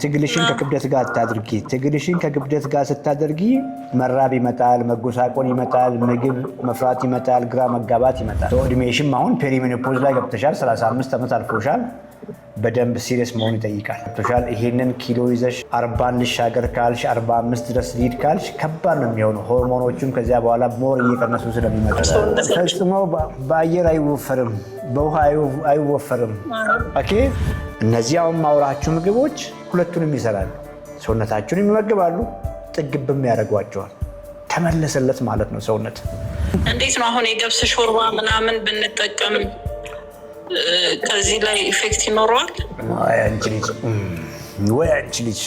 ትግልሽን ከክብደት ጋር ታድርጊ ትግልሽን ከክብደት ጋር ስታደርጊ መራብ ይመጣል መጎሳቆል ይመጣል ምግብ መፍራት ይመጣል ግራ መጋባት ይመጣል እድሜሽም አሁን ፔሪሜኖፖዝ ላይ ገብተሻል 35 ዓመት አልፎሻል በደንብ ሲሪየስ መሆን ይጠይቃል ቶሻል ይሄንን ኪሎ ይዘሽ 40 ልሻገር ካልሽ 45 ድረስ ሊድ ካልሽ ከባድ ነው የሚሆነው ሆርሞኖቹም ከዚያ በኋላ ሞር እየቀነሱ ስለሚመጣ ፈጽሞ በአየር አይወፈርም በውሃ አይወፈርም ኦኬ እነዚህ አሁን ማውራችሁ ምግቦች ሁለቱንም ይሰራሉ ሰውነታችሁን ይመግባሉ ጥግብም ያደርጓቸዋል ተመለሰለት ማለት ነው ሰውነት እንዴት ነው አሁን የገብስ ሾርባ ምናምን ብንጠቀም ከዚህ ላይ ኢፌክት ይኖረዋል ወይ አንቺ ልጅ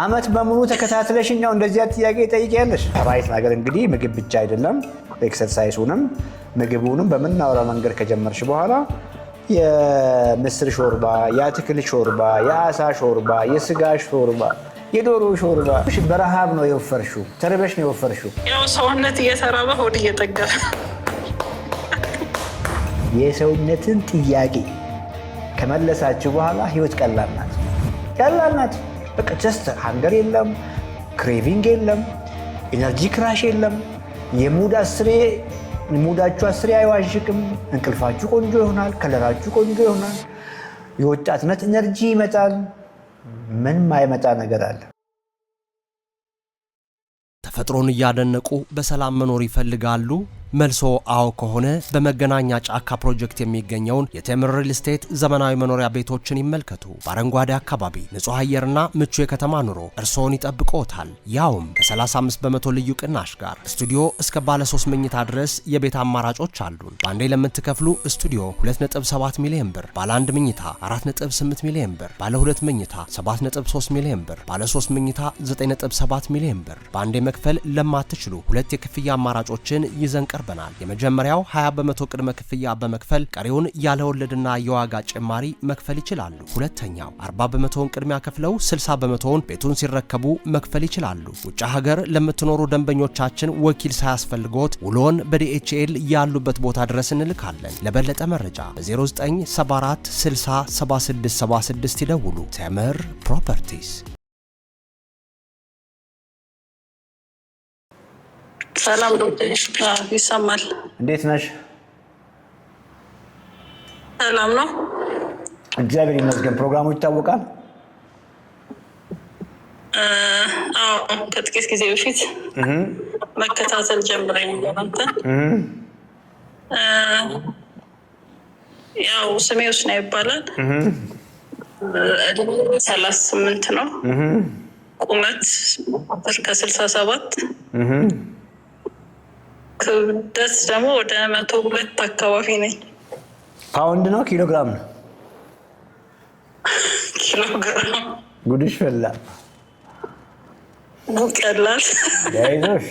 አመት በሙሉ ተከታትለሽኛው እንደዚህ ጥያቄ ጠይቂያለሽ ራይት ነገር እንግዲህ ምግብ ብቻ አይደለም ኤክሰርሳይሱንም ምግቡንም በመናወራ መንገድ ከጀመርሽ በኋላ የምስር ሾርባ የአትክልት ሾርባ የአሳ ሾርባ የስጋ ሾርባ የዶሮ ሾርባ በረሃብ ነው የወፈርሽው ተርበሽ ነው የወፈርሽው ያው ሰውነት እየተራበ ሆድ እየጠገበ የሰውነትን ጥያቄ ከመለሳችሁ በኋላ ህይወት ቀላል ናት በቃ ጀስት ሃንገር የለም ክሬቪንግ የለም ኢነርጂ ክራሽ የለም ሙዳችሁ አስሬ አይዋዥቅም እንቅልፋችሁ ቆንጆ ይሆናል ከለራችሁ ቆንጆ ይሆናል የወጣትነት ኢነርጂ ይመጣል ምን ማይመጣ ነገር አለ ተፈጥሮን ያደነቁ በሰላም መኖር ይፈልጋሉ መልሶ አው ከሆነ በመገናኛ ጫካ ፕሮጀክት የሚገኘውን የቴምር ሪል ስቴት ዘመናዊ መኖሪያ ቤቶችን ይመልከቱ በአረንጓዴ አካባቢ ንጹህ አየርና ምቹ የከተማ ኑሮ እርሶን ይጠብቆታል ያውም በ35% ልዩ ቅናሽ ጋር ስቱዲዮ እስከ ባለ 3 መኝታ ድረስ የቤት አማራጮች አሉን ባንዴ ለምትከፍሉ ስቱዲዮ 2.7 ሚሊዮን ብር ባለ 1 መኝታ 4.8 ሚሊዮን ብር ባለ 2 መኝታ 7.3 ሚሊዮን ብር ባለ 3 መኝታ 9.7 ሚሊዮን ብር ባንዴ መክፈል ለማትችሉ ሁለት የክፍያ አማራጮችን ይዘን ቀርበናል የመጀመሪያው 20% ቅድመ ክፍያ በመክፈል ቀሪውን ያለ ወለድና የዋጋ ጭማሪ መክፈል ይችላሉ ሁለተኛው 40% ቅድሚያ ከፍለው 60% ቤቱን ሲረከቡ መክፈል ይችላሉ ውጭ ሀገር ለምትኖሩ ደንበኞቻችን ወኪል ሳያስፈልጎት ውሎን በዲኤችኤል ያሉበት ቦታ ድረስ እንልካለን ለበለጠ መረጃ በ0974 60 7676 ይደውሉ ቴምር ፕሮፐርቲስ ሰላም ዶክተር ይሰማል እንዴት ነሽ ሰላም ነው እግዚአብሔር ይመስገን ፕሮግራሙ ይታወቃል ከጥቂት ጊዜ በፊት መከታተል ጀምረኝ ነበር ያው ስሜ ውስና ይባላል 38 ነው ቁመት ከ67 ክብደት ደግሞ ወደ 102 አካባቢ ነኝ ፓውንድ ነው ኪሎግራም ነው ኪሎግራም ጉድሽ ፈላ ቀላል ያይዞሽ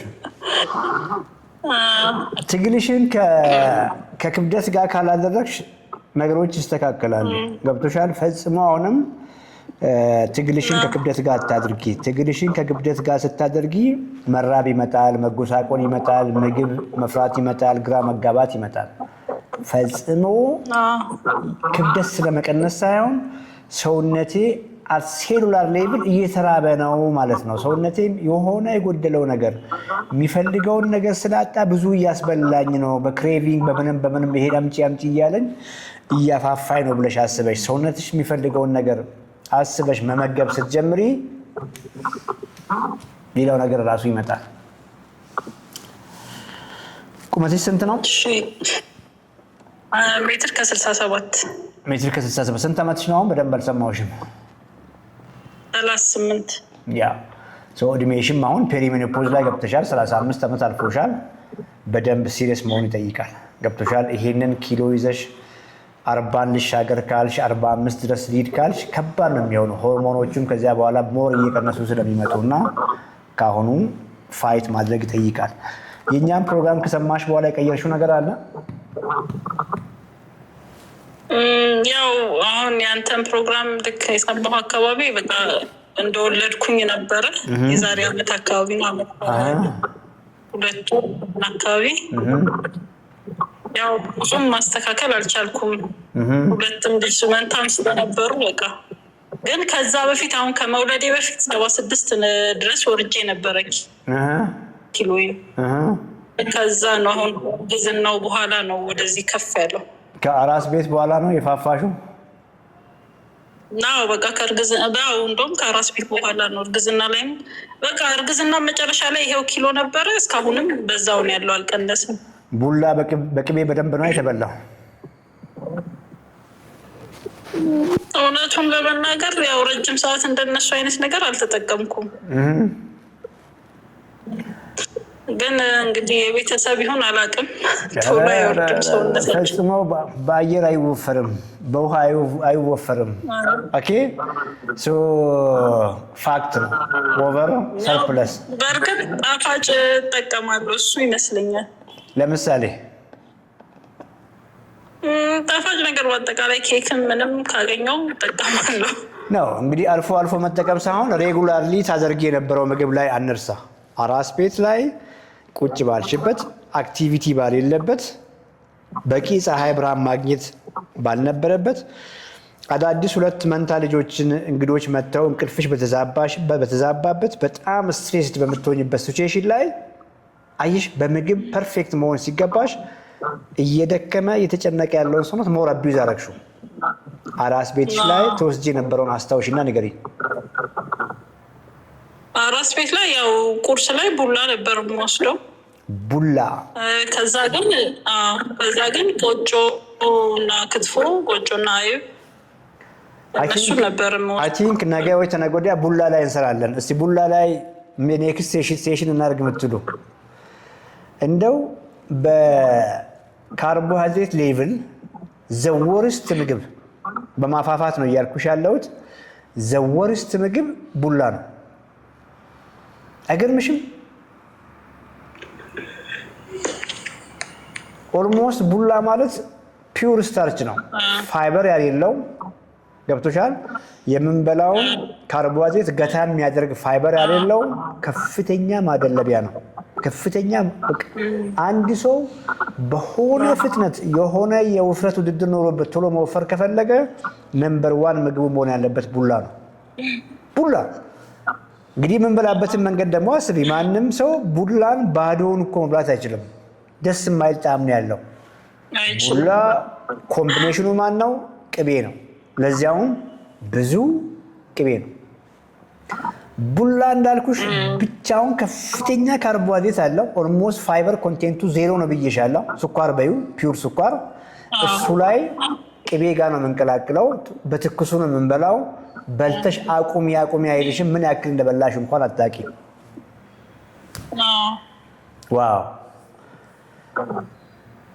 ትግልሽን ከክብደት ጋር ካላደረግሽ ነገሮች ይስተካከላሉ ገብቶሻል ፈጽሞ አሁንም ትግልሽን ከክብደት ጋር ታድርጊ ትግልሽን ከክብደት ጋር ስታደርጊ መራብ ይመጣል መጎሳቆል ይመጣል ምግብ መፍራት ይመጣል ግራ መጋባት ይመጣል ፈጽሞ ክብደት ስለመቀነስ ሳይሆን ሰውነቴ at cellular level እየተራበ ነው ማለት ነው ሰውነቴ የሆነ የጎደለው ነገር የሚፈልገውን ነገር ስላጣ ብዙ እያስበላኝ ነው በክሬቪንግ በምንም ይሄድ አምጪ እያለኝ እያፋፋይ ነው ብለሽ አስበሽ ሰውነትሽ የሚፈልገውን ነገር አስበሽ መመገብ ስትጀምሪ ሌላው ነገር ራሱ ይመጣል ቁመትሽ ስንት ነው ሜትር ከ67 ሜትር ከ67 ስንት ዓመትሽ ነው በደንብ አልሰማሁሽም 38 ያ እድሜሽም አሁን ፔሪሜኖፖዝ ላይ ገብተሻል 35 ዓመት አልፎሻል በደንብ ሲሪየስ መሆን ይጠይቃል ገብቶሻል ይሄንን ኪሎ ይዘሽ 40 ልሻገር ካልሽ 45 ድረስ ሊድ ካልሽ ከባድ ነው የሚሆነው ሆርሞኖቹም ከዚያ በኋላ ሞር እየቀነሱ ስለሚመጡና ካሁኑ ፋይት ማድረግ ይጠይቃል የኛም ፕሮግራም ከሰማሽ በኋላ የቀየርሽው ነገር አለ ያው አሁን ያንተን ፕሮግራም ልክ የሰማሁ አካባቢ በቃ እንደወለድኩኝ ነበር የዛሬ አመት አካባቢ ነው ሁለቱ አካባቢ ያው ብዙም ማስተካከል አልቻልኩም ሁለቱም ልጅ መንታም ስለነበሩ በቃ ግን ከዛ በፊት አሁን ከመውለዴ በፊት 76 ድረስ ወርጄ ነበረ ኪሎ። ከዛ ነው አሁን ግዝናው በኋላ ነው ወደዚህ ከፍ ያለው። ከአራስ ቤት በኋላ ነው የፋፋሹ? ናው በቃ ከእርግዝና እንደውም ከአራስ ቤት በኋላ ነው። እርግዝና ላይም በቃ እርግዝና መጨረሻ ላይ ይሄው ኪሎ ነበረ። እስካሁንም በዛው ነው ያለው፣ አልቀነስም። ቡላ በቅቤ በደንብ ነው የተበላው። እውነቱን ለመናገር ያው ረጅም ሰዓት እንደነሱ አይነት ነገር አልተጠቀምኩም። ግን እንግዲህ የቤተሰብ ይሁን አላውቅም። ቶሎ አይወርድም ሰውነታቸው። ፈጽሞ በአየር አይወፈርም፣ በውሃ አይወፈርም። ኦኬ ሶ ፋክት ነው። ኦቨር ሰርፕለስ። በእርግጥ ጣፋጭ እጠቀማለሁ፣ እሱ ይመስለኛል። ለምሳሌ ጣፋጭ ነገር በአጠቃላይ ኬክን ምንም ካገኘው እጠቀማለሁ ነው። እንግዲህ አልፎ አልፎ መጠቀም ሳይሆን ሬጉላርሊ ታደርጊ የነበረው ምግብ ላይ አንርሳ። አራስ ቤት ላይ ቁጭ ባልሽበት፣ አክቲቪቲ ባሌለበት፣ በቂ ፀሐይ ብርሃን ማግኘት ባልነበረበት፣ አዳዲስ 2 መንታ ልጆችን እንግዶች መጥተው እንቅልፍሽ በተዛባበት፣ በጣም ስትሬስድ በምትሆኝበት ሲቹዌሽን ላይ አይሽ በምግብ ፐርፌክት መሆን ሲገባሽ እየደከመ እየተጨነቀ ያለውን ሰውነት ሞር አቢዩዝ አደረግሽው። አራስ ቤትሽ ላይ ተወስጄ የነበረውን አስታውሽና ንገሪኝ። አራስ ቤት ላይ ያው ቁርስ ላይ ቡላ ነበር የምወስደው። ቡላ። ከዛ ግን ቆጮ እና ክትፎ፣ ቆጮና አይብ እሱ ነበር የምወስደው። አይ ቲንክ ነገ ወይ ተነገ ወዲያ ቡላ ላይ እንሰራለን። እስቲ ቡላ ላይ ኔክስት ሴሽን እናድርግ የምትሉ እንደው በካርቦሃይድሬት ሌቭል ዘወርስት ምግብ በማፋፋት ነው እያልኩሽ ያለሁት። ዘወርስት ምግብ ቡላ ነው። አይገርምሽም? ኦልሞስት ቡላ ማለት ፒውር ስታርች ነው፣ ፋይበር ያሌለው። ገብቶሻል? የምንበላውን ካርቦሃይድሬት ገታ የሚያደርግ ፋይበር ያሌለው ከፍተኛ ማደለቢያ ነው። ከፍተኛ አንድ ሰው በሆነ ፍጥነት የሆነ የውፍረት ውድድር ኖሮበት ቶሎ መወፈር ከፈለገ ነምበር 1 ምግቡ መሆን ያለበት ቡላ ነው። ቡላ እንግዲህ የምንበላበትን መንገድ ደግሞ አስቢ። ማንም ሰው ቡላን ባዶውን እኮ መብላት አይችልም። ደስ የማይል ጣዕም ነው ያለው። ቡላ ኮምቢኔሽኑ ማን ነው? ቅቤ ነው። ለዚያውም ብዙ ቅቤ ነው። ቡላ እንዳልኩሽ ብቻውን ከፍተኛ ካርቦሃይድሬት አለው። ኦልሞስት ፋይበር ኮንቴንቱ 0 ነው ብዬሻለሁ። ስኳር በዩ ፒውር ስኳር። እሱ ላይ ቅቤ ጋር ነው የምንቀላቅለው። በትኩሱ ነው የምንበላው። በልተሽ አቁሚ አይልሽም። ምን ያክል እንደበላሽ እንኳን አታቂ። ዋው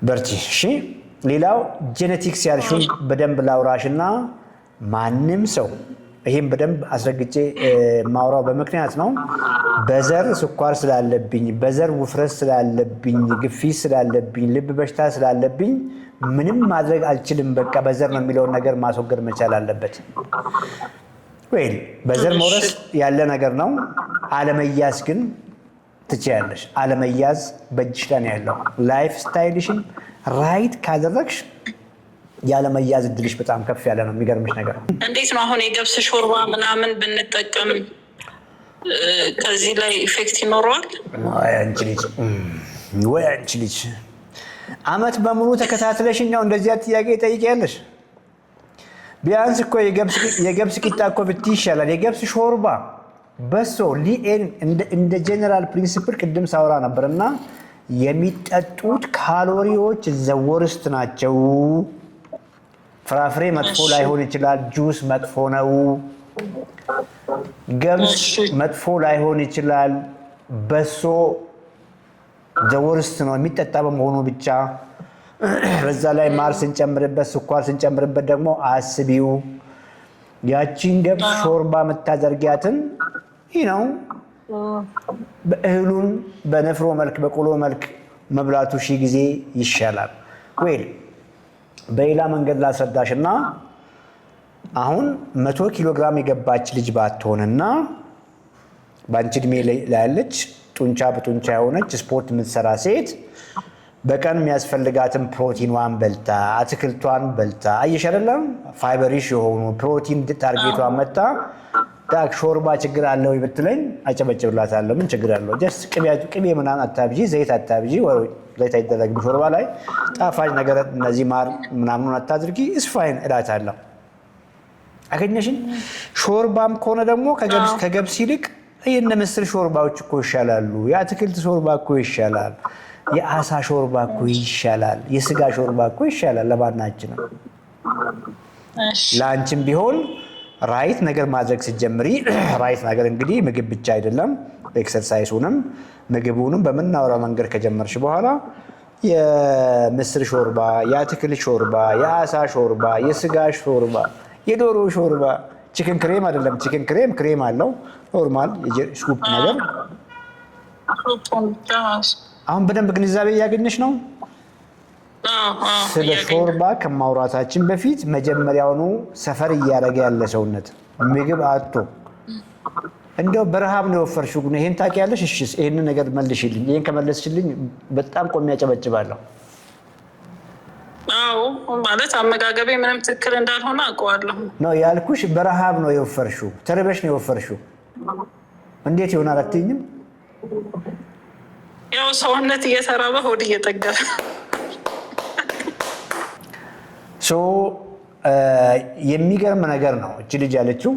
በርቺ። እሺ ሌላው ጄኔቲክስ ያልሽውን በደንብ ላውራሽና ማንም ሰው ይሄን በደንብ አስረግጬ ማውራው በምክንያት ነው። በዘር ስኳር ስላለብኝ፣ በዘር ውፍረት ስላለብኝ፣ ግፊት ስላለብኝ፣ ልብ በሽታ ስላለብኝ ምንም ማድረግ አልችልም፣ በቃ በዘር ነው የሚለውን ነገር ማስወገድ መቻል አለበት። ወይ በዘር መውረስ ያለ ነገር ነው። አለመያዝ ግን ትችያለሽ። አለመያዝ በእጅሽ ላይ ነው ያለው። ላይፍ ስታይልሽን ራይት ካደረግሽ ያለመያዝ እድልሽ በጣም ከፍ ያለ ነው። የሚገርምሽ ነገር እንዴት ነው አሁን የገብስ ሾርባ ምናምን ብንጠቀም ከዚህ ላይ ኢፌክት ይኖረዋል? ወይ አንቺ ልጅ አመት በሙሉ ተከታትለሽኛው እንደዚያ ጥያቄ ጠይቂያለሽ። ቢያንስ እኮ የገብስ ቂጣ እኮ ብትይ ይሻላል። የገብስ ሾርባ በሶ ሊኤን እንደ ጀነራል ፕሪንሲፕል ቅድም ሳውራ ነበርና የሚጠጡት ካሎሪዎች ዘወርስት ናቸው። ፍራፍሬ መጥፎ ላይሆን ይችላል። ጁስ መጥፎ ነው። ገብስ መጥፎ ላይሆን ይችላል። በሶ ዘወርስት ነው የሚጠጣ በመሆኑ ብቻ። በዛ ላይ ማር ስንጨምርበት፣ ስኳር ስንጨምርበት ደግሞ አስቢው ያቺን ገብስ ሾርባ የምታደርጊያትን ነው እህሉን በነፍሮ መልክ በቆሎ መልክ መብላቱ ሺህ ጊዜ ይሻላል። ወይ በሌላ መንገድ ላስረዳሽና አሁን 100 ኪሎ ግራም የገባች ልጅ ባትሆንና በአንቺ እድሜ ላይ ያለች ጡንቻ በጡንቻ የሆነች ስፖርት የምትሰራ ሴት በቀን የሚያስፈልጋትን ፕሮቲኗን በልታ አትክልቷን በልታ አየሽ አይደለም ፋይበሪሽ የሆኑ ፕሮቲን ታርጌቷን መጣ ዳክ ሾርባ ችግር አለው ብትለኝ አጨበጭብላታለሁ ምን ችግር አለው ጀስት ቅቤ ምናምን አታብጂ ዘይት አታብጂ ወይ ዘይት አይደረግም ሾርባ ላይ ጣፋጭ ነገር እነዚህ ማር ምናምን አታድርጊ ኢስ ፋይን እላታለሁ አገኘሽን ሾርባም ከሆነ ደግሞ ከገብስ ይልቅ የእነ ምስር ሾርባዎች እኮ ይሻላሉ የአትክልት ሾርባ እኮ ይሻላል የአሳ ሾርባ እኮ ይሻላል የስጋ ሾርባ እኮ ይሻላል ለማናችንም ላንቺም ቢሆን ራይት ነገር ማድረግ ሲጀምሪ ራይት ነገር እንግዲህ ምግብ ብቻ አይደለም ኤክሰርሳይሱንም ምግቡንም በመናወራ መንገድ ከጀመርሽ በኋላ የምስር ሾርባ የአትክልት ሾርባ የአሳ ሾርባ የስጋ ሾርባ የዶሮ ሾርባ ቺክን ክሬም አይደለም ቺክን ክሬም አለው ኖርማል ስኩፕ ነገር አሁን በደንብ ግንዛቤ እያገኘሽ ነው ስለ ሾርባ ከማውራታችን በፊት መጀመሪያውኑ ሰፈር እያደረገ ያለ ሰውነት ምግብ አጥቶ እንደው በረሃብ ነው የወፈርሽው ግን ይሄን ታውቂያለሽ እሺ ይሄን ነገር መልሽልኝ ይሄን ከመለስሽልኝ በጣም ቆሜ ያጨበጭባለሁ አዎ ማለት አመጋገቤ ምንም ትክክል እንዳልሆነ አውቀዋለሁ ነው ያልኩሽ በረሃብ ነው የወፈርሽው ተርበሽ ነው የወፈርሽው እንዴት ይሆናል አትይኝም ያው ሰውነት እየተራበ ሆድ እየጠገበ የሚገርም ነገር ነው እቺ ልጅ ያለችው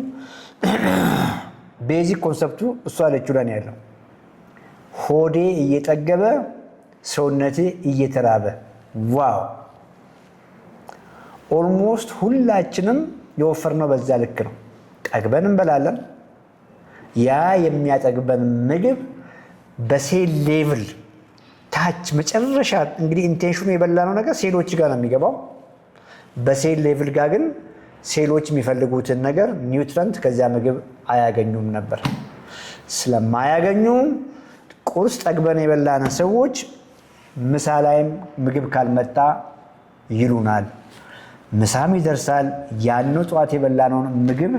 ቤዚክ ኮንሰፕቱ እሷ ያለችው ላይ ያለው ሆዴ እየጠገበ ሰውነቴ እየተራበ ዋው ኦልሞስት ሁላችንም የወፈርነው በዛ ልክ ነው ጠግበን እንበላለን ያ የሚያጠግበን ምግብ በሴል ሌቭል ታች መጨረሻ እንግዲህ ኢንቴንሽኑ የበላነው ነገር ሴሎች ጋር ነው የሚገባው በሴል ሌቭል ጋር ግን ሴሎች የሚፈልጉትን ነገር ኒውትረንት ከዚያ ምግብ አያገኙም ነበር ስለማያገኙ ቁርስ ጠግበን የበላነ ሰዎች ምሳ ላይም ምግብ ካልመጣ ይሉናል ምሳም ይደርሳል ያን ጧት የበላነውን ምግብ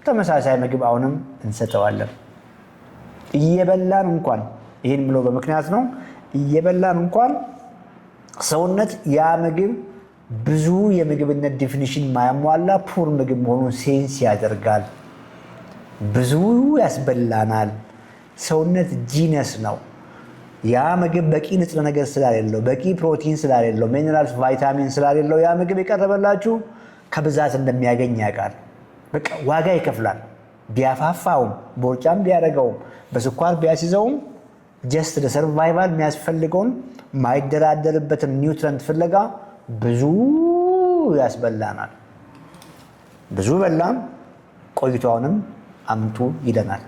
ተመሳሳይ ምግብ አሁንም እንሰጠዋለን እየበላን እንኳን ይሄን ብሎ በምክንያት ነው እየበላን እንኳን ሰውነት ያ ምግብ ብዙ የምግብነት ዲፊኒሽን ማያሟላ ፑር ምግብ መሆኑን ሴንስ ያደርጋል ብዙ ያስበላናል ሰውነት ጂነስ ነው ያ ምግብ በቂ ንጥረ ነገር ስላሌለው በቂ ፕሮቲን ስላሌለው ሚነራልስ ቫይታሚን ስላሌለው ያ ምግብ የቀረበላችሁ ከብዛት እንደሚያገኝ ያውቃል በቃ ዋጋ ይከፍላል ቢያፋፋውም ቦርጫም ቢያደርገውም በስኳር ቢያስይዘውም ጀስት ለሰርቫይቫል የሚያስፈልገውን ማይደራደርበትን ኒውትረንት ፍለጋ ብዙ ያስበላናል ብዙ በላም ቆይቷንም አምጡ ይለናል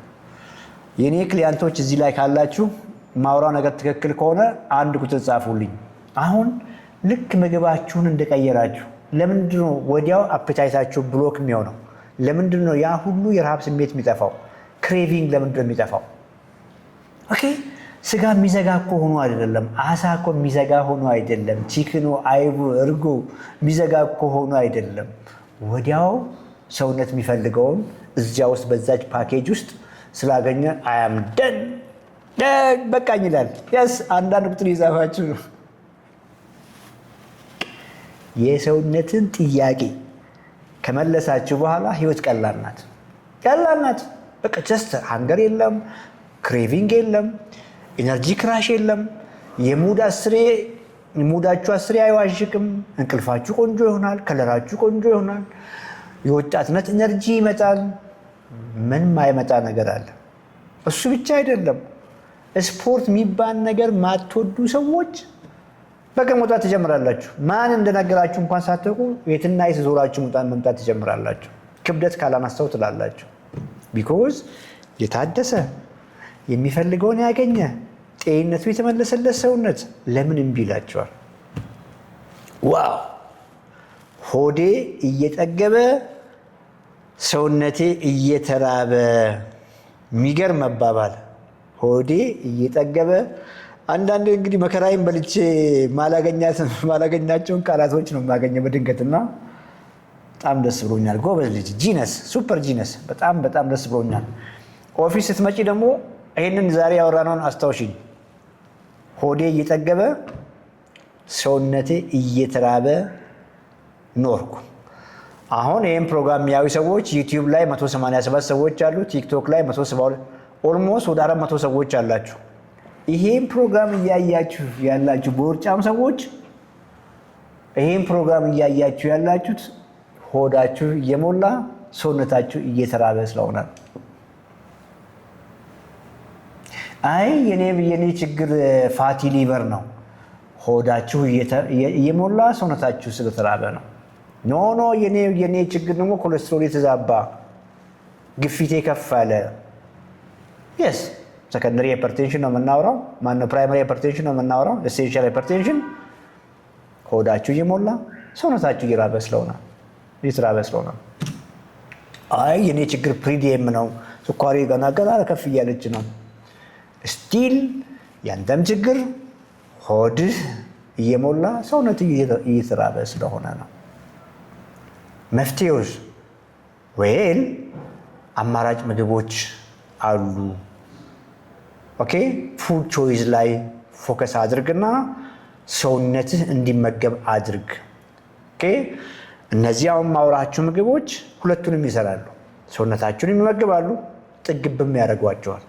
የኔ ክሊያንቶች እዚህ ላይ ካላችሁ ማውራው ነገር ትክክል ከሆነ አንድ ቁጥር ጻፉልኝ አሁን ልክ ምግባችሁን እንደቀየራችሁ ለምንድነው ወዲያው አፕታይታችሁ ብሎክ የሚሆነው ለምንድነው ያ ሁሉ የረሃብ ስሜት የሚጠፋው ክሬቪንግ ለምንድነው የሚጠፋው ኦኬ ስጋ የሚዘጋ እኮ ሆኖ አይደለም አሳ እኮ የሚዘጋ ሆኖ አይደለም ቺክኑ አይቡ እርጎ የሚዘጋ እኮ ሆኖ አይደለም ወዲያው ሰውነት የሚፈልገውን እዚያ ውስጥ በዛች ፓኬጅ ውስጥ ስላገኘ አያም ደን በቃኝ ይላል ያስ አንዳንድ ቁጥር ይዛፋችሁ የሰውነትን ጥያቄ ከመለሳችሁ በኋላ ህይወት ቀላል ናት በቃ ጀስት ሃንገር የለም ክሬቪንግ የለም ኢነርጂ ክራሽ የለም ሙዳችሁ አስሬ አይዋዥቅም እንቅልፋችሁ ቆንጆ ይሆናል ከለራችሁ ቆንጆ ይሆናል የወጣትነት ኢነርጂ ይመጣል ምን ማይመጣ ነገር አለ እሱ ብቻ አይደለም ስፖርት የሚባል ነገር ማትወዱ ሰዎች በቀን መውጣት ትጀምራላችሁ ማን እንደነገራችሁ እንኳን ሳትቁ የትና የዞራችሁ መምጣት ትጀምራላችሁ ክብደት ካላነሳው ትላላችሁ ቢኮዝ የታደሰ የሚፈልገውን ያገኘ ጤንነቱ የተመለሰለት ሰውነት ለምን እምቢ ይላችኋል ዋው ሆዴ እየጠገበ ሰውነቴ እየተራበ የሚገርም መባባል ሆዴ እየጠገበ አንዳንዴ እንግዲህ መከራዬን በልቼ ማላገኛቸውን ቃላቶች ነው የማገኘው በድንገትና በጣም ደስ ብሎኛል ጎበዝ ልጅ ጂነስ ሱፐር ጂነስ በጣም ደስ ብሎኛል ኦፊስ ስትመጪ ደግሞ ይሄንን ዛሬ ያወራነውን አስታውሽኝ ሆዴ እየጠገበ ሰውነቴ እየተራበ ኖርኩ። አሁን ይህን ፕሮግራም የሚያዩ ሰዎች ዩቲዩብ ላይ 187 ሰዎች አሉ። ቲክቶክ ላይ 172 ኦልሞስት ወደ 400 ሰዎች አላችሁ። ይሄን ፕሮግራም እያያችሁ ያላችሁ ቦርጫም ሰዎች ይሄን ፕሮግራም እያያችሁ ያላችሁት ሆዳችሁ እየሞላ ሰውነታችሁ እየተራበ ስለሆነ አይ የኔ ችግር ፋቲ ሊቨር ነው። ሆዳችሁ እየሞላ ሰውነታችሁ ስለተራበ ነው። ኖ የኔ ችግር ደግሞ ኮሌስትሮል የተዛባ ግፊቴ ከፍ አለ። የስ ሰከንደሪ ሃይፐርቴንሽን ነው የምናወራው። ማነው ፕራይመሪ ሃይፐርቴንሽን ነው የምናወራው። ኤሴንሻል ሃይፐርቴንሽን ሆዳችሁ እየሞላ ሰውነታችሁ እየተራበ ስለሆነ አይ የኔ ችግር ፕሪዲየም ነው፣ ስኳሪ ገና ከፍ እያለች ነው። ስቲል ያንተም ችግር ሆድህ እየሞላ ሰውነት እየተራበ ስለሆነ ነው። መፍትሄውስ ወይል አማራጭ ምግቦች አሉ። ኦኬ ፉድ ቾይስ ላይ ፎከስ አድርግና ሰውነትህ እንዲመገብ አድርግ። ኦኬ እነዚህ አሁን ማውራችሁ ምግቦች ሁለቱንም ይሰራሉ። ሰውነታችሁን ይመግባሉ፣ ጥግብም ያደርጓቸዋል።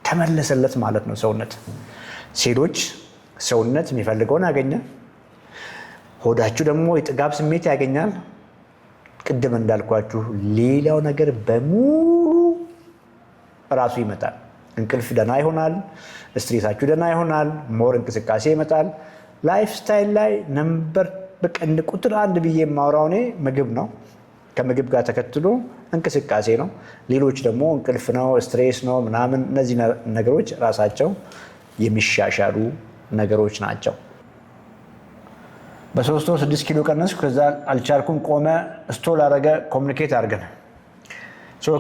ተመለሰለት ማለት ነው ሰውነት። ሴሎች ሰውነት የሚፈልገውን ያገኛል። ሆዳችሁ ደግሞ የጥጋብ ስሜት ያገኛል። ቅድም እንዳልኳችሁ ሌላው ነገር በሙሉ ራሱ ይመጣል። እንቅልፍ ደህና ይሆናል፣ ስትሬሳችሁ ደህና ይሆናል፣ ሞር እንቅስቃሴ ይመጣል። ላይፍ ስታይል ላይ ነምበር በቀንድ ቁጥር 1 ብዬ የማወራው እኔ ምግብ ነው። ከምግብ ጋር ተከትሎ እንቅስቃሴ ነው። ሌሎች ደግሞ እንቅልፍ ነው፣ ስትሬስ ነው ምናምን። እነዚህ ነገሮች ራሳቸው የሚሻሻሉ ነገሮች ናቸው። በ3 ወር 6 ኪሎ ቀነስኩ፣ ከዛ አልቻልኩም፣ ቆመ፣ ስቶል አረገ። ኮሚኒኬት አድርገን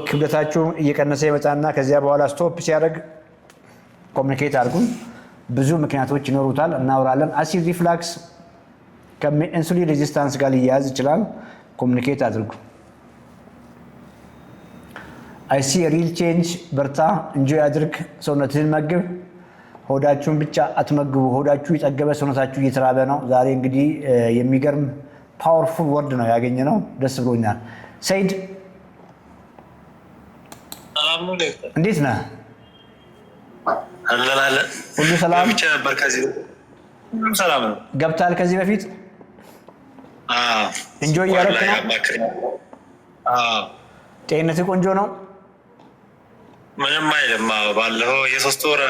ክብደታችሁ እየቀነሰ ይመጣና ከዚያ በኋላ ስቶፕ ሲያደርግ ኮሚኒኬት አድርጉን። ብዙ ምክንያቶች ይኖሩታል፣ እናወራለን። አሲድ ሪፍላክስ ከኢንሱሊን ሬዚስታንስ ጋር ሊያያዝ ይችላል። ኮሚኒኬት አድርጉ። አይ ሲ ሪል ቼንጅ። በርታ፣ እንጆይ አድርግ፣ ሰውነትህን መግብ። ሆዳችሁን ብቻ አትመግቡ። ሆዳችሁ የጠገበ ሰውነታችሁ እየተራበ ነው። ዛሬ እንግዲህ የሚገርም ፓወርፉል ወርድ ነው ያገኘ ነው። ደስ ብሎኛል። ሰይድ እንዴት ነህ? ሁሉ ሰላም? ገብታል ከዚህ በፊት እንጆይ እያደረክ ነው? ጤንነትህ ቆንጆ ነው? ምንም አይልም። ባለፈው የ3 ወር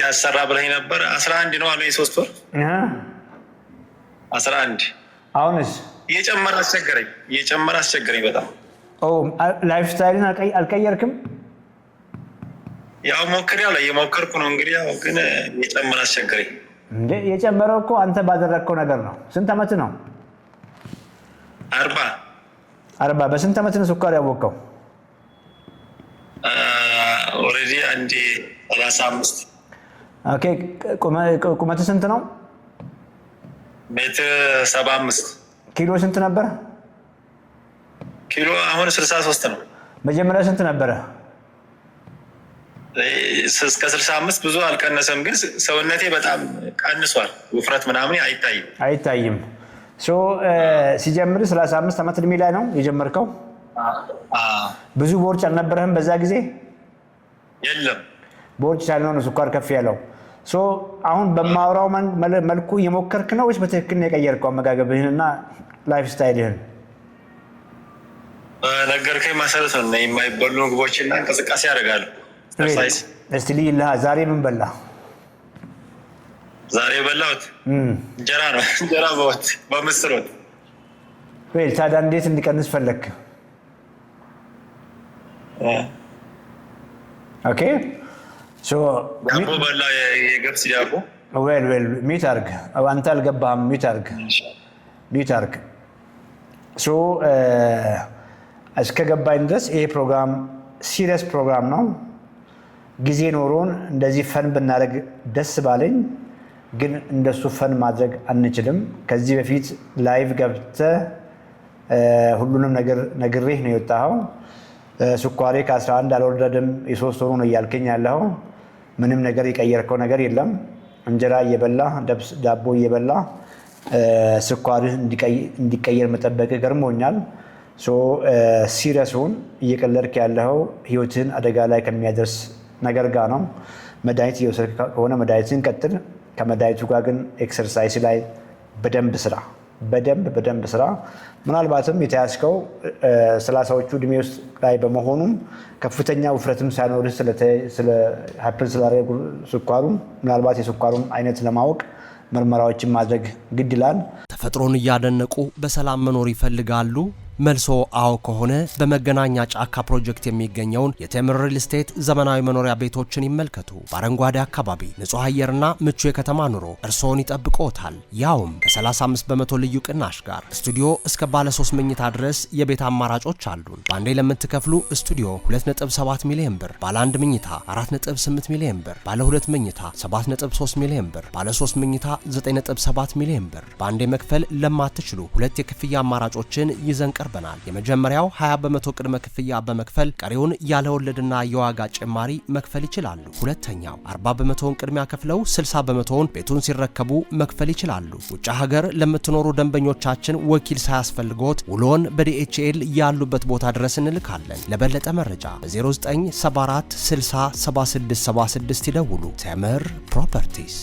ያሰራ ብለኝ ነበር። 11 ነው አለ የ3 ወር 11። አሁንስ እየጨመረ አስቸገረኝ በጣም። ላይፍ ስታይልን አልቀየርክም? ያው ሞክሬያለሁ፣ እየሞከርኩ ነው እንግዲህ። ያው ግን እየጨመረ አስቸገረኝ። እንዴ የጨመረው እኮ አንተ ባደረግከው ነገር ነው። ስንት ዓመት ነው? 40። በስንት ዓመት ነው ስኳር ያወቀው? ኦልሬዲ 35። ኦኬ ቁመት ስንት ነው? 1.75። ኪሎ ስንት ነበር? ኪሎ አሁን 63 ነው። መጀመሪያ ስንት ነበረ? እስከ 65። ብዙ አልቀነሰም፣ ግን ሰውነቴ በጣም ቀንሷል። ውፍረት ምናምን አይታይም። ሲጀምር 35 ዓመት እድሜ ላይ ነው የጀመርከው? ብዙ ቦርጭ አልነበረህም በዛ ጊዜ? የለም። ቦርጭ ሳይሆን ነው ስኳር ከፍ ያለው። አሁን በማውራው መልኩ እየሞከርክ ነው ወይስ በትክክል ነው የቀየርከው አመጋገብህንና ላይፍ ስታይልህን? ነገርከኝ መሰረት ነው። የማይበሉ ምግቦችና እንቅስቃሴ ያደርጋሉ። እስቲ ልይልህ። ዛሬ ምን በላ? ዛሬ የበላሁት እንጀራ ነው። እንጀራ በወጥ በምስር ወጥ። ታዲያ እንዴት እንዲቀንስ ፈለክ? ኦኬ ዳቦ በላ፣ የገብስ ዳቦ። ሚት አድርግ። አንተ አልገባህም። ሚት አድርግ። እስከገባኝ ድረስ ይሄ ፕሮግራም ሲሪየስ ፕሮግራም ነው። ጊዜ ኖሮን እንደዚህ ፈን ብናደርግ ደስ ባለኝ፣ ግን እንደሱ ፈን ማድረግ አንችልም። ከዚህ በፊት ላይቭ ገብተህ ሁሉንም ነገር ነግሬህ ነው የወጣኸው። ስኳሬ ከ11 አልወረደም፣ የ3 ወሩ ነው እያልከኝ ያለኸው። ምንም ነገር የቀየርከው ነገር የለም። እንጀራ እየበላ ዳቦ እየበላ ስኳር እንዲቀየር መጠበቅ ገርሞኛል። ሲሪየስ ሁን። እየቀለድክ ያለው ህይወትን አደጋ ላይ ከሚያደርስ ነገር ጋር ነው። መድኃኒት እየወሰድክ ከሆነ መድኃኒትን ቀጥል። ከመድኃኒቱ ጋር ግን ኤክሰርሳይዝ ላይ በደንብ ስራ። ምናልባትም የተያዝከው 30ዎቹ እድሜ ውስጥ ላይ በመሆኑም ከፍተኛ ውፍረትም ሳይኖርህ ስለ ሃይፐር ስላደረጉ ስኳሩን ምናልባት የስኳሩን አይነት ለማወቅ ምርመራዎችን ማድረግ ግድ ይላል። ተፈጥሮን እያደነቁ በሰላም መኖር ይፈልጋሉ? መልሶ አዎ ከሆነ በመገናኛ ጫካ ፕሮጀክት የሚገኘውን የቴምር ሪል ስቴት ዘመናዊ መኖሪያ ቤቶችን ይመልከቱ። በአረንጓዴ አካባቢ ንጹህ አየርና ምቹ የከተማ ኑሮ እርስዎን ይጠብቅዎታል። ያውም ከ35 በመቶ ልዩ ቅናሽ ጋር ስቱዲዮ እስከ ባለ 3 መኝታ ድረስ የቤት አማራጮች አሉን። በአንዴ ለምትከፍሉ ስቱዲዮ 2.7 ሚሊዮን ብር፣ ባለ 1 መኝታ 4.8 ሚሊዮን ብር፣ ባለ 2 መኝታ 7.3 ሚሊዮን ብር፣ ባለ 3 መኝታ 9.7 ሚሊዮን ብር። በአንዴ መክፈል ለማትችሉ ሁለት የክፍያ አማራጮችን ይዘን ቀርበናል። የመጀመሪያው 20 በመቶ ቅድመ ክፍያ በመክፈል ቀሪውን ያለ ወለድና የዋጋ ጭማሪ መክፈል ይችላሉ። ሁለተኛው 40 በመቶውን ቅድሚያ ከፍለው 60 በመቶውን ቤቱን ሲረከቡ መክፈል ይችላሉ። ውጭ ሀገር ለምትኖሩ ደንበኞቻችን ወኪል ሳያስፈልጎት ውሎን በዲኤችኤል ያሉበት ቦታ ድረስ እንልካለን። ለበለጠ መረጃ በ0974 60 7676 ይደውሉ። ቴምር ፕሮፐርቲስ